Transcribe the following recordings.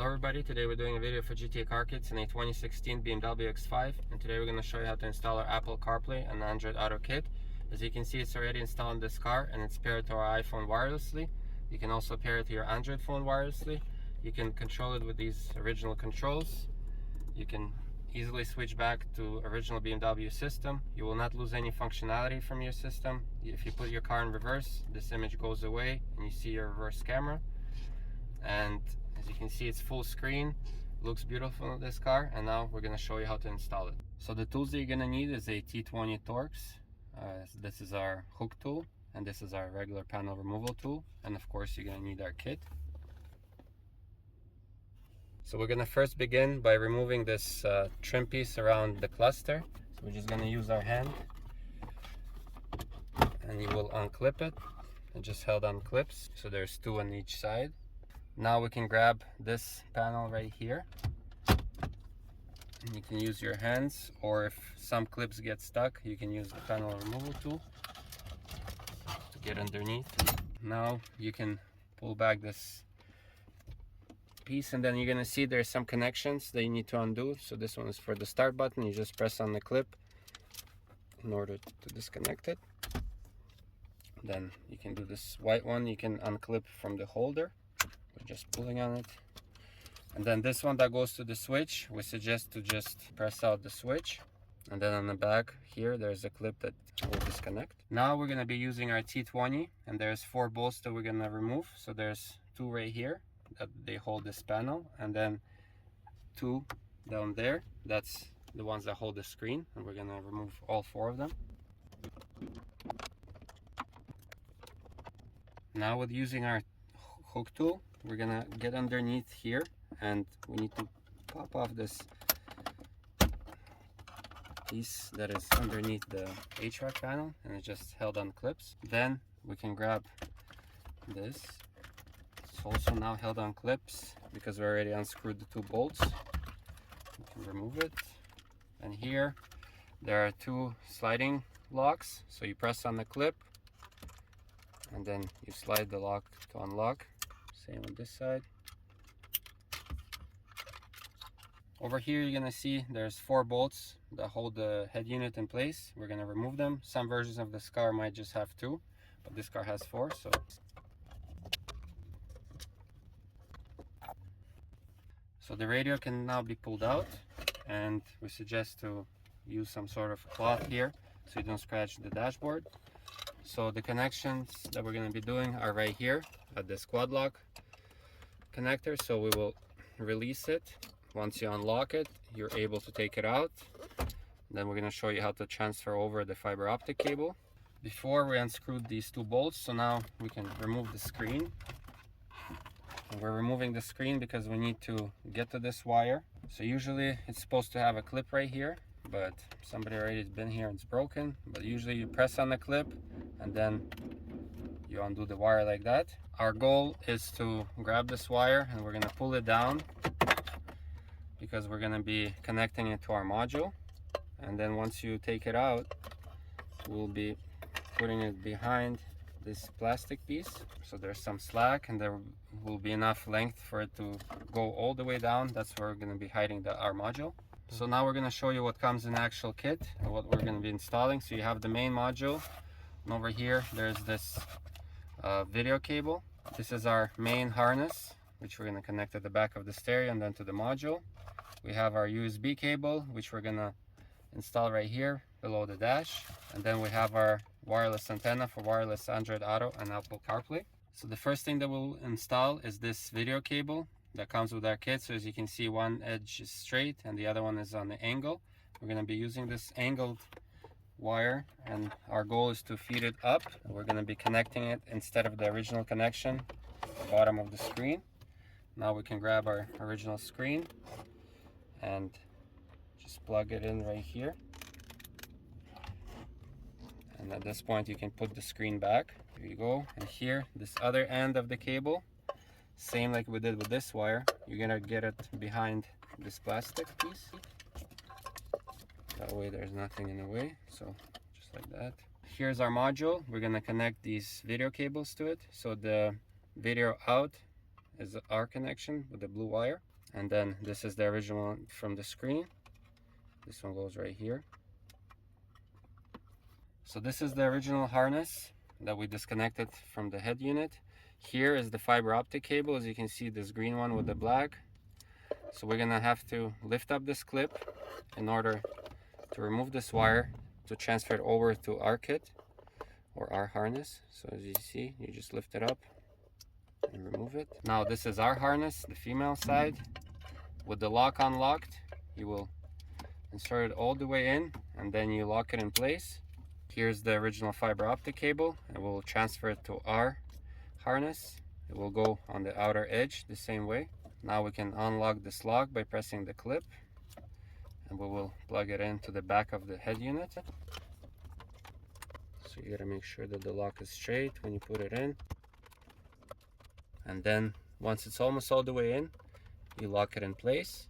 Hello everybody, today we're doing a video for GTA Car Kits in a 2016 BMW X5, and today we're going to show you how to install our Apple CarPlay and Android Auto kit. As you can see, it's already installed in this car and it's paired to our iPhone wirelessly. You can also pair it to your Android phone wirelessly. You can control it with these original controls. You can easily switch back to original BMW system. You will not lose any functionality from your system. If you put your car in reverse, this image goes away and you see your reverse camera. And as you can see, it's full screen, looks beautiful in this car. And now we're going to show you how to install it. So the tools that you're going to need is a T20 Torx. This is our hook tool, and this is our regular panel removal tool, and of course you're going to need our kit. So we're going to first begin by removing this trim piece around the cluster. So we're just going to use our hand, and you will unclip it. It just held on clips, so there's two on each side. Now we can grab this panel right here, and you can use your hands, or if some clips get stuck, you can use the panel removal tool to get underneath. Now you can pull back this piece, and then you're gonna see there's some connections that you need to undo. So this one is for the start button. You just press on the clip in order to disconnect it. Then you can do this white one, you can unclip from the holder. We're just pulling on it. And then this one that goes to the switch, we suggest to just press out the switch. And then on the back here, there's a clip that will disconnect. Now we're going to be using our T20, and there's 4 bolts that we're going to remove. So there's 2 right here that they hold this panel, and then 2 down there. That's the ones that hold the screen, and we're going to remove all 4 of them. Now with using our hook tool, we're gonna get underneath here, and we need to pop off this piece that is underneath the HVAC panel, and it's just held on clips. Then we can grab this. It's also now held on clips because we already unscrewed the 2 bolts. We can remove it. And here there are 2 sliding locks, so you press on the clip and then you slide the lock to unlock. Same on this side. Over here you're gonna see there's 4 bolts that hold the head unit in place. We're gonna remove them. Some versions of this car might just have 2, but this car has 4. So the radio can now be pulled out, and we suggest to use some sort of cloth here so you don't scratch the dashboard. So the connections that we're going to be doing are right here at this quad lock connector. So we will release it. Once you unlock it, you're able to take it out. Then we're going to show you how to transfer over the fiber optic cable. Before we unscrewed these 2 bolts, so now we can remove the screen. And we're removing the screen because we need to get to this wire. So usually it's supposed to have a clip right here, but somebody already has been here and it's broken. But usually you press on the clip and then you undo the wire like that. Our goal is to grab this wire, and we're going to pull it down because we're going to be connecting it to our module. And then once you take it out, we'll be putting it behind this plastic piece. So there's some slack, and there will be enough length for it to go all the way down. That's where we're going to be hiding our module. So now we're going to show you what comes in the actual kit and what we're going to be installing. So you have the main module, and over here there's this video cable. This is our main harness, which we're going to connect at the back of the stereo and then to the module. We have our USB cable, which we're going to install right here below the dash. And then we have our wireless antenna for wireless Android Auto and Apple CarPlay. So the first thing that we'll install is this video cable that comes with our kit. So as you can see, one edge is straight and the other one is on the angle. We're going to be using this angled wire, and our goal is to feed it up. We're going to be connecting it instead of the original connection at the bottom of the screen. Now we can grab our original screen and just plug it in right here. And at this point you can put the screen back. Here you go. And here, this other end of the cable, same like we did with this wire, you're gonna get it behind this plastic piece. That way there's nothing in the way. So just like that. Here's our module. We're gonna connect these video cables to it. So the video out is our connection with the blue wire, and then this is the original one from the screen. This one goes right here. So this is the original harness that we disconnected from the head unit. Here is the fiber optic cable, as you can see, this green one with the black. So we're gonna have to lift up this clip in order to remove this wire to transfer it over to our kit or our harness. So as you see, you just lift it up and remove it. Now this is our harness, the female side. With the lock unlocked, you will insert it all the way in and then you lock it in place. Here's the original fiber optic cable, and we'll transfer it to our harness. It will go on the outer edge the same way. Now we can unlock this lock by pressing the clip, and we will plug it into the back of the head unit. So you gotta make sure that the lock is straight when you put it in. And then once it's almost all the way in, you lock it in place.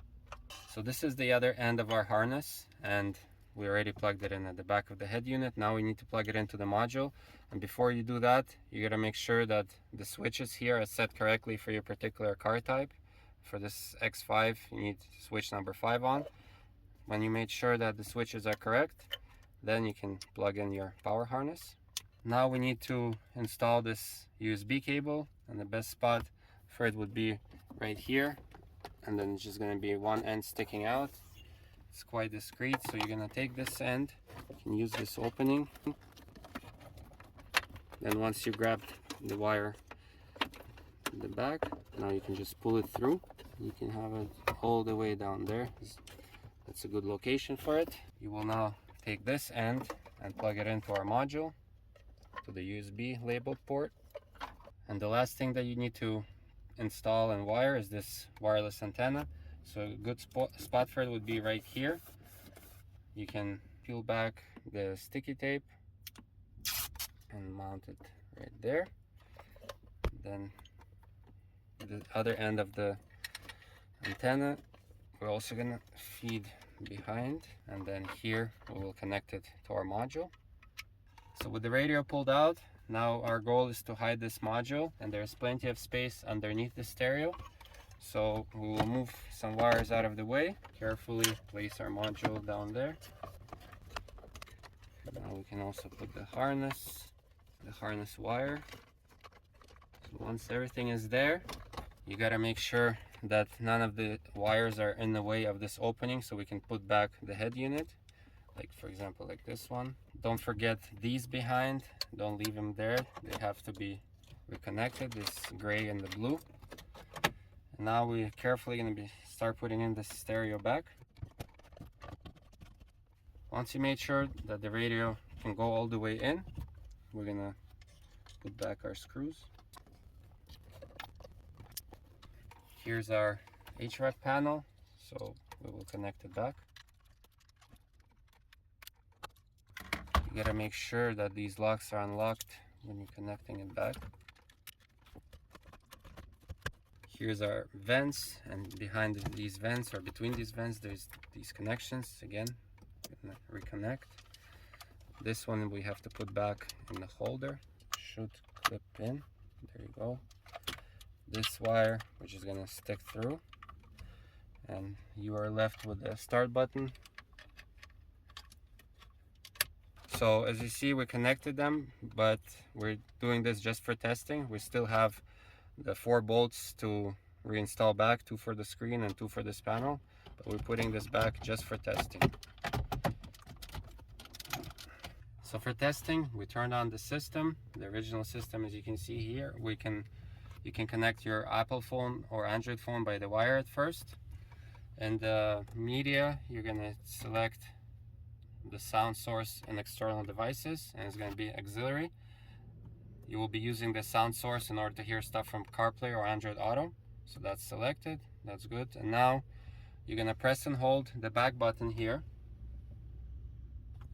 So this is the other end of our harness, and we already plugged it in at the back of the head unit. Now we need to plug it into the module. And before you do that, you gotta make sure that the switches here are set correctly for your particular car type. For this X5, you need switch number 5 on. When you made sure that the switches are correct, then you can plug in your power harness. Now we need to install this USB cable, and the best spot for it would be right here, and then it's just going to be one end sticking out. It's quite discreet, so you're going to take this end, you can use this opening, then once you grab the wire in the back, now you can just pull it through. You can have it all the way down there. That's a good location for it. You will now take this end and plug it into our module, to the USB labeled port. And the last thing that you need to install and wire is this wireless antenna. So a good spot for it would be right here. You can peel back the sticky tape and mount it right there. Then the other end of the antenna we're also gonna feed behind, and then here we will connect it to our module. So with the radio pulled out, now our goal is to hide this module, and there's plenty of space underneath the stereo. So we will move some wires out of the way, carefully place our module down there. Now we can also put the harness wire. So once everything is there, you gotta make sure that none of the wires are in the way of this opening, so we can put back the head unit, like for example like this one. Don't forget these behind, don't leave them there, they have to be reconnected, this gray and the blue. And now we're carefully going to start putting in the stereo back. Once you made sure that the radio can go all the way in, we're going to put back our screws. Here's our HVAC panel, so we will connect it back. You gotta make sure that these locks are unlocked when you're connecting it back. Here's our vents, and behind these vents, or between these vents, there's these connections. Again, reconnect. This one we have to put back in the holder. Should clip in. There you go. This wire, which is gonna stick through, and you are left with the start button. So as you see, we connected them, but we're doing this just for testing. We still have the 4 bolts to reinstall back, 2 for the screen and 2 for this panel, but we're putting this back just for testing. So for testing, we turned on the system, the original system. As you can see here, you can connect your Apple phone or Android phone by the wire at first. And the media, you're gonna select the sound source and external devices, and it's gonna be auxiliary. You will be using the sound source in order to hear stuff from CarPlay or AndroidAuto. So that's selected, that's good. And now you're gonna press and hold the back button here.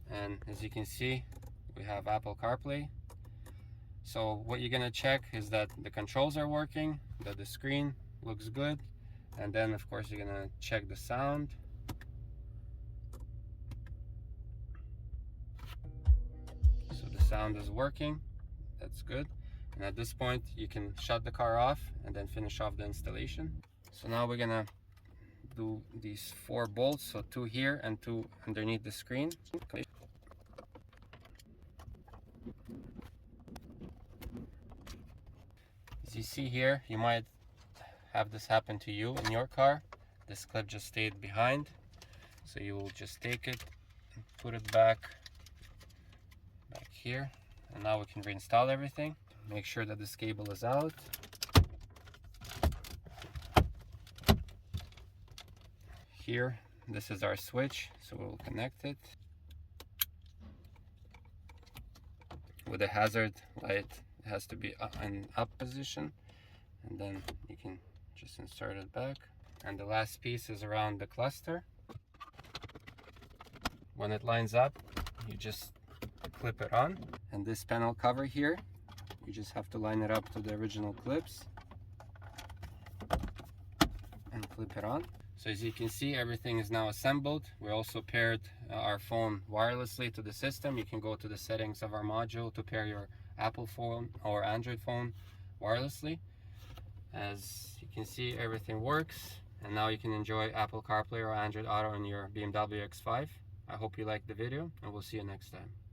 And as you can see, we have Apple CarPlay. So what you're gonna check is that the controls are working, that the screen looks good, and then of course you're gonna check the sound. So the sound is working, that's good. And at this point you can shut the car off and then finish off the installation. So now we're gonna do these 4 bolts, so 2 here and 2 underneath the screen. As you see here, you might have this happen to you in your car. This clip just stayed behind, so you will just take it and put it back here, and now we can reinstall everything. Make sure that this cable is out. Here, this is our switch, so we'll connect it with the hazard light. It has to be in up position, and then you can just insert it back. And the last piece is around the cluster. When it lines up, you just clip it on. And this panel cover here, you just have to line it up to the original clips and clip it on. So as you can see, everything is now assembled. We also paired our phone wirelessly to the system. You can go to the settings of our module to pair your Apple phone or Android phone wirelessly. As you can see, everything works, and now you can enjoy Apple CarPlay or Android Auto in your BMW X5. I hope you liked the video, and we'll see you next time.